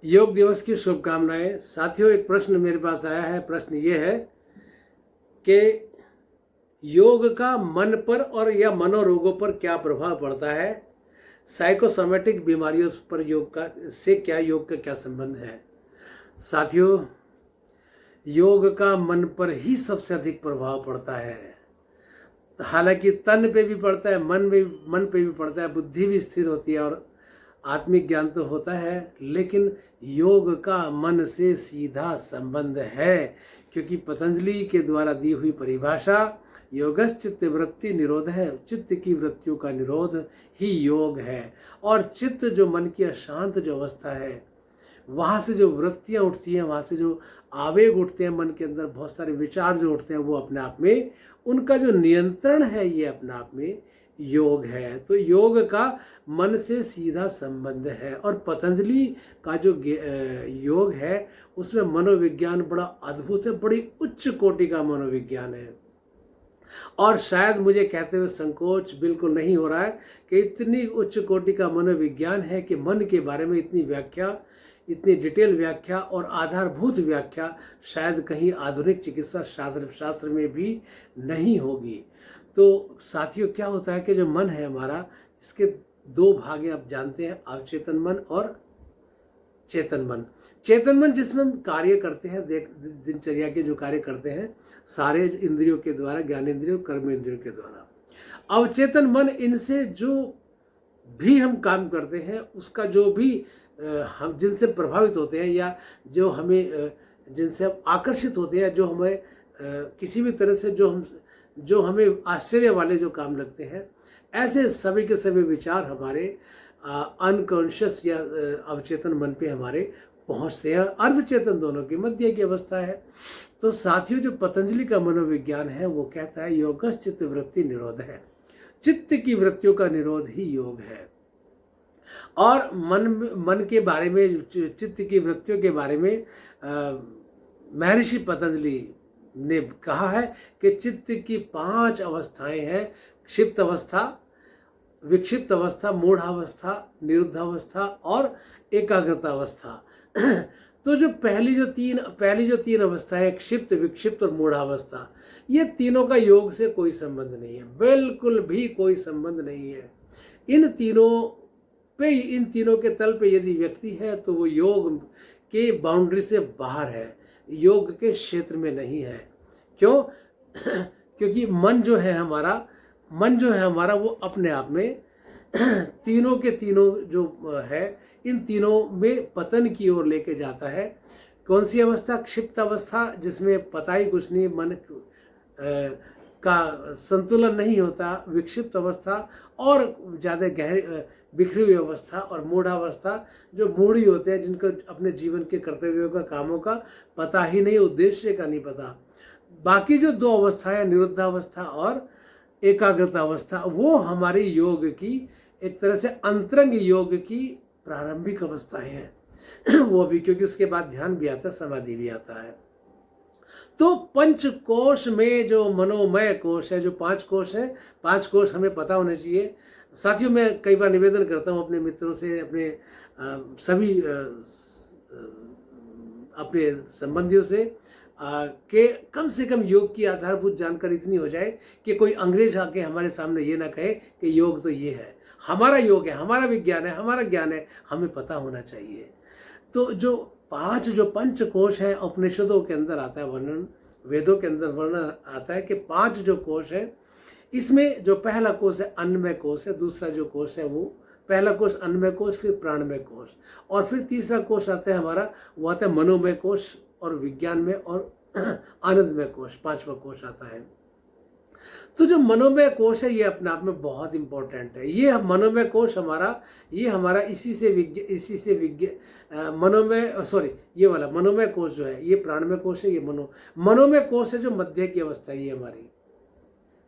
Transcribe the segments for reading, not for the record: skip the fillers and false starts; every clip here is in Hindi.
योग दिवस की शुभकामनाएं। साथियों, एक प्रश्न मेरे पास आया है। प्रश्न ये है कि योग का मन पर और या मनोरोगों पर क्या प्रभाव पड़ता है। साइकोसोमेटिक बीमारियों पर योग का योग का क्या संबंध है। साथियों, योग का मन पर ही सबसे अधिक प्रभाव पड़ता है। हालांकि तन पे भी पड़ता है, मन पे भी पड़ता है, बुद्धि भी स्थिर होती है और आत्मिक ज्ञान तो होता है, लेकिन योग का मन से सीधा संबंध है। क्योंकि पतंजलि के द्वारा दी हुई परिभाषा योगश्चित्त वृत्ति निरोध है। चित्त की वृत्तियों का निरोध ही योग है। और चित्त जो मन की अशांत जो अवस्था है, वहाँ से जो वृत्तियाँ उठती हैं, वहाँ से जो आवेग उठते हैं, मन के अंदर बहुत सारे विचार जो उठते हैं, वो अपने आप में उनका जो नियंत्रण है, ये अपने आप में योग है। तो योग का मन से सीधा संबंध है। और पतंजलि का जो योग है, उसमें मनोविज्ञान बड़ा अद्भुत है, बड़ी उच्च कोटि का मनोविज्ञान है। और शायद मुझे कहते हुए संकोच बिल्कुल नहीं हो रहा है कि इतनी उच्च कोटि का मनोविज्ञान है कि मन के बारे में इतनी व्याख्या, इतनी डिटेल व्याख्या और आधारभूत व्याख्या शायद कहीं आधुनिक चिकित्सा शास्त्र में भी नहीं होगी। तो साथियों, क्या होता है कि जो मन है हमारा, इसके दो भाग हैं, आप जानते हैं, अवचेतन मन और चेतन मन। चेतन मन जिसमें हम कार्य करते हैं, दिनचर्या के जो कार्य करते हैं सारे इंद्रियों के द्वारा, ज्ञानेंद्रियों, कर्मेंद्रियों के द्वारा। अवचेतन मन, इनसे जो भी हम काम करते हैं, उसका जो भी हम जिनसे प्रभावित होते हैं या जो हमें जिनसे हम आकर्षित होते हैं, जो हमें किसी भी तरह से जो हमें आश्चर्य वाले जो काम लगते हैं, ऐसे सभी के सभी विचार हमारे अनकॉन्शियस या अवचेतन मन पे हमारे पहुंचते हैं। अर्धचेतन दोनों की मध्य की अवस्था है। तो साथियों, जो पतंजलि का मनोविज्ञान है वो कहता है योगश्चित्त वृत्ति निरोध है। चित्त की वृत्तियों का निरोध ही योग है। और मन के बारे में, चित्त की वृत्तियों के बारे में महर्षि पतंजलि ने कहा है कि चित्त की 5 अवस्थाएं हैं। क्षिप्त अवस्था, विक्षिप्त अवस्था, मूढ़ावस्था, निरुद्धावस्था और एकाग्रता अवस्था। तो जो पहली जो तीन अवस्थाएं, क्षिप्त, विक्षिप्त और मूढ़ावस्था, ये तीनों का योग से कोई संबंध नहीं है, बिल्कुल भी कोई संबंध नहीं है। इन तीनों के तल पे यदि व्यक्ति है तो वो योग के बाउंड्री से बाहर है, योग के क्षेत्र में नहीं है। क्यों? क्योंकि मन जो है हमारा वो अपने आप में तीनों के तीनों जो है, इन तीनों में पतन की ओर लेके जाता है। कौन सी अवस्था? क्षिप्त अवस्था, जिसमें पता ही कुछ नहीं, मन का संतुलन नहीं होता। विक्षिप्त अवस्था और ज़्यादा गहरी बिखरी हुई अवस्था। और मूढ़ावस्था, जो मूढ़ी होते हैं, जिनको अपने जीवन के कर्तव्यों का, कामों का पता ही नहीं, उद्देश्य का नहीं पता। बाकी जो 2 अवस्थाएं, निरुद्धावस्था और एकाग्रता अवस्था, वो हमारी योग की एक तरह से अंतरंग योग की प्रारंभिक अवस्थाएं हैं। वो भी, क्योंकि उसके बाद ध्यान भी आता है, समाधि भी आता है। तो पंच कोश में जो मनोमय कोश है, जो 5 कोश है, 5 कोश हमें पता होने चाहिए। साथियों, मैं कई बार निवेदन करता हूँ अपने मित्रों से, अपने सभी अपने संबंधियों से कि कम से कम योग की आधारभूत जानकारी इतनी हो जाए कि कोई अंग्रेज आके हमारे सामने ये ना कहे कि योग तो ये है। हमारा योग है, हमारा विज्ञान है, हमारा ज्ञान है, हमें पता होना चाहिए। तो जो पंच कोश है, उपनिषदों के अंदर आता है वर्णन, वेदों के अंदर वर्णन आता है कि 5 जो कोश है, इसमें जो पहला कोश है अन्नमय कोश है, दूसरा जो कोश है वो पहला कोश अन्नमय कोश, फिर प्राणमय कोश, और फिर तीसरा कोश आता है हमारा, वो आता है मनोमय कोश और विज्ञान में और आनंदमय कोश, 5वां कोश आता है। तो जो मनोमय कोश है, ये अपने आप में बहुत इंपॉर्टेंट है। ये मनोमय कोश हमारा इसी से ये वाला मनोमय कोश जो है, ये प्राणमय कोश है, ये मनोमय कोश है जो मध्य की अवस्था है। ये हमारी,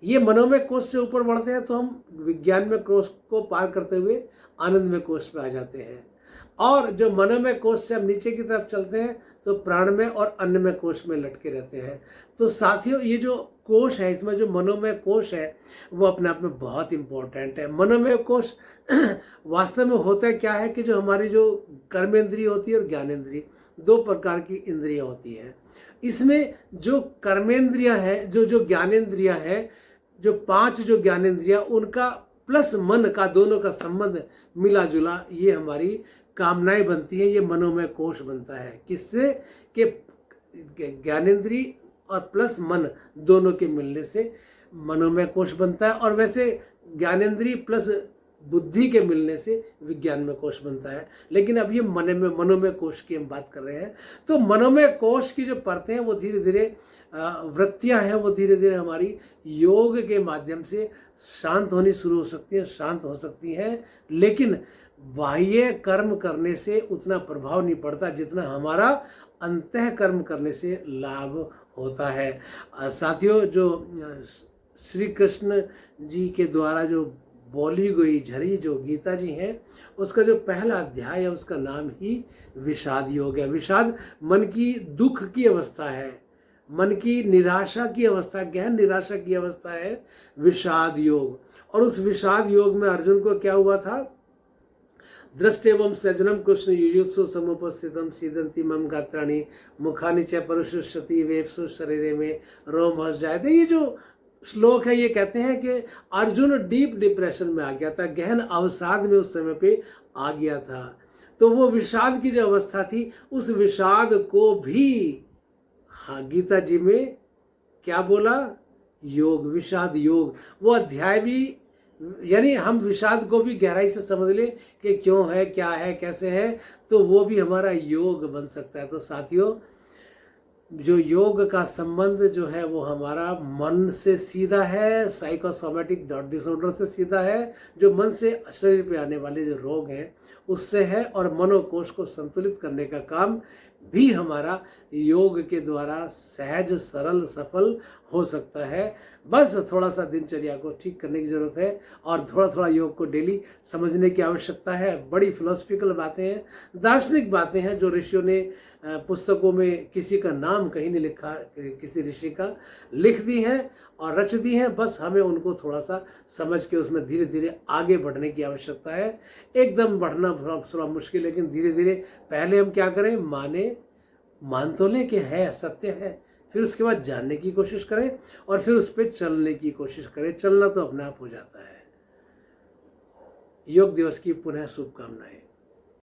ये मनोमय कोश से ऊपर बढ़ते हैं तो हम विज्ञान में कोश को पार करते हुए आनंदमय कोश पे आ जाते हैं। और जो मनोमय कोश से हम नीचे की तरफ चलते हैं तो प्राणमय और अन्नमय कोश में लटके रहते हैं। तो साथियों, ये जो कोश है, इसमें जो मनोमय कोश है वो अपने आप में बहुत इम्पोर्टेंट है। मनोमय कोश वास्तव में होता है क्या है कि जो हमारी जो कर्मेंद्रिय होती है और ज्ञानेंद्रिय, दो प्रकार की इंद्रियां होती हैं। इसमें जो कर्मेंद्रियां हैं, जो ज्ञानेंद्रियां हैं, जो 5 जो ज्ञानेंद्रियां, उनका प्लस मन का, दोनों का संबंध मिला जुला, ये हमारी कामनाएं बनती है, ये मनोमय कोश बनता है। किससे? कि ज्ञानेंद्रिय और प्लस मन दोनों के मिलने से मनोमय कोश बनता है। और वैसे ज्ञानेंद्रिय प्लस बुद्धि के मिलने से विज्ञानमय कोश बनता है। लेकिन अब ये मनोमय कोश की हम बात कर रहे हैं। तो मनोमय कोश की जो परतें हैं वो धीरे धीरे, वृत्तियां हैं वो धीरे धीरे हमारी योग के माध्यम से शांत होनी शुरू हो सकती हैं, शांत हो सकती हैं। लेकिन बाह्य कर्म करने से उतना प्रभाव नहीं पड़ता जितना हमारा अंतः कर्म करने से लाभ होता है। साथियों, जो श्री कृष्ण जी के द्वारा जो बोली गई झरी जो गीता जी हैं, उसका जो पहला अध्याय है उसका नाम ही विषाद योग है। विषाद मन की दुख की अवस्था है, मन की निराशा की अवस्था, गहन निराशा की अवस्था है विषाद योग। और उस विषाद योग में अर्जुन को क्या हुआ था? दृष्टेवं सजनम कृष्ण युयुत्सु समुपस्थितम सीदंती मम गात्राणि मुखानि च परुषुष्यति वेप्सु शरीरे में रोमहर्ष जायते। ये जो श्लोक है ये कहते हैं कि अर्जुन डीप डिप्रेशन में आ गया था, गहन अवसाद में उस समय पे आ गया था। तो वो विषाद की जो अवस्था थी, उस विषाद को भी, हाँ, गीता जी में क्या बोला? योग, विषाद योग। वो अध्याय भी, यानी हम विषाद को भी गहराई से समझ ले कि क्यों है, क्या है, कैसे है, तो वो भी हमारा योग बन सकता है। तो साथियों, जो योग का संबंध जो है वो हमारा मन से सीधा है, साइकोसोमेटिक डिसऑर्डर से सीधा है, जो मन से शरीर पे आने वाले जो रोग हैं उससे है। और मनोकोश को संतुलित करने का काम भी हमारा योग के द्वारा सहज, सरल, सफल हो सकता है। बस थोड़ा सा दिनचर्या को ठीक करने की जरूरत है और थोड़ा थोड़ा योग को डेली समझने की आवश्यकता है। बड़ी फिलोसफिकल बातें हैं, दार्शनिक बातें हैं जो ऋषियों ने पुस्तकों में, किसी का नाम कहीं नहीं लिखा, किसी ऋषि का, लिख दी हैं और रच दी हैं। बस हमें उनको थोड़ा सा समझ के उसमें धीरे धीरे आगे बढ़ने की आवश्यकता है। एकदम बढ़ना थोड़ा मुश्किल, लेकिन धीरे धीरे पहले हम क्या करें? मान तो लें कि है, सत्य है, फिर उसके बाद जानने की कोशिश करें और फिर उस पर चलने की कोशिश करें। चलना तो अपने आप हो जाता है। योग दिवस की पुनः शुभकामनाएं।